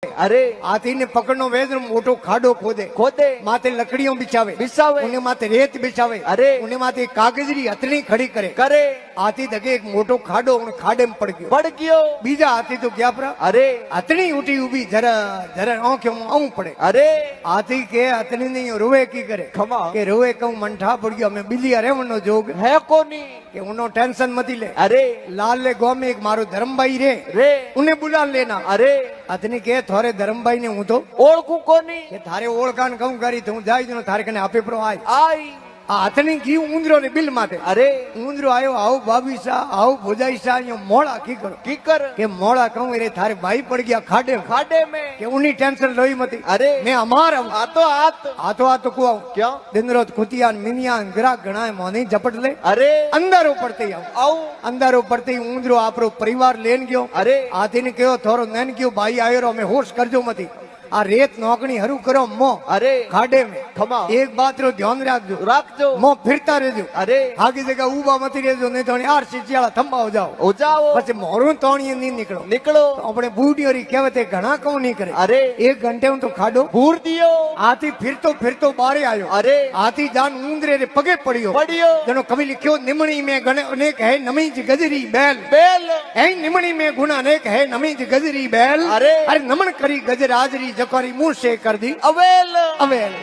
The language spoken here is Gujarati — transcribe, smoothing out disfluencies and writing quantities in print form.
अरे हाथी ने पकड़नो वेद मोटो खाडो खोदे खोदे माथे लकड़ियों बिछावे बिछावे उन्हें माथे रेत बिछावे अरे उन्हें माथे कागजरी हथनी खड़ी करे करे हाथी दगे एक मोटो खाडो उन खाडे में पड़ गयो बीजा हाथी तो क्या पड़ा अरे हथनी उठी उभी जरा जरा आंखों में आऊं पड़े अरे हाथी के हथनी नहीं रोवे की करे खमा के रोवे कहूं मंठा पड़ गयो मैं बिल्ली अरे वनो जोग है कोनी के उनो टेंशन मती ले अरे लाल ले गांव में एक मारो धर्मभाई रे रे उन्हें बुला लेना अरे हथनी के थोरे धर्मभाई ने हूं तो ओळखू कोनी કે તારે ઓળખાણ કહું કરી તો હું જાય જો તારે કને આપે પ્રો આય आई આ હાથની ઘી ઉંદરો ને બિલ માટે अरे ઉંદરો આવ્યો આવ બાબીસા આવ ભોજાઈસા અહીંયા મોળા કી કરો कीकर કે મોળા કહું રે થારે ભાઈ પડ ગયા ખાડે खाडे में કે ઉની ટેન્શન લોઈ મતી अरे મેં અમાર आतो आत આ તો કુઆ क्यों દિનરો ખુતિયા મિનિયા ગ્રા ગણાય મોની ઝપટ લે अरे અંધારો પડતી આવ आऊ અંધારો પડતી ઉંદરો આપણો પરિવાર લેન ગયો अरे હાથીને કયો થોરો નેન ગયો ભાઈ આવ્યો રો મેં હોશ કરજો મતી આ રેત નોકણી હરુ કરો મો अरे ખાડે में खमा एक बात रो ध्यान રાખજો રાખજો મો ફિરતા રહેજો अरे આગે જગ્યા ઊભા મતી રહેજો નહીં તો યાર સિચિયાળા થંભાવ જાઓ हो जाओ પછી મોરું તોણીએ નહીં નીકળો निकलो તો આપણે બુઢીઓરી કહેવતે ઘણા કહું નહીં કરે अरे એક ઘંटे હું તો ખાડો भूर दियो હાથી ફિરતો ફિરતો બારે આવ્યો अरे હાથી જાન ઊંદરે રે પગે પડ્યો पड़ियो જેનો કવિ લખ્યો નિમણી મેં ગણે અનેક હે નમી જ ગજરી બેલ बेल હે નિમણી મેં ગુણ અનેક હે નમી જ ગજરી બેલ અરે અરે નમણ કરી ગજરાજરી જકોરી મુંહ સે કર દી अवेल અવેલ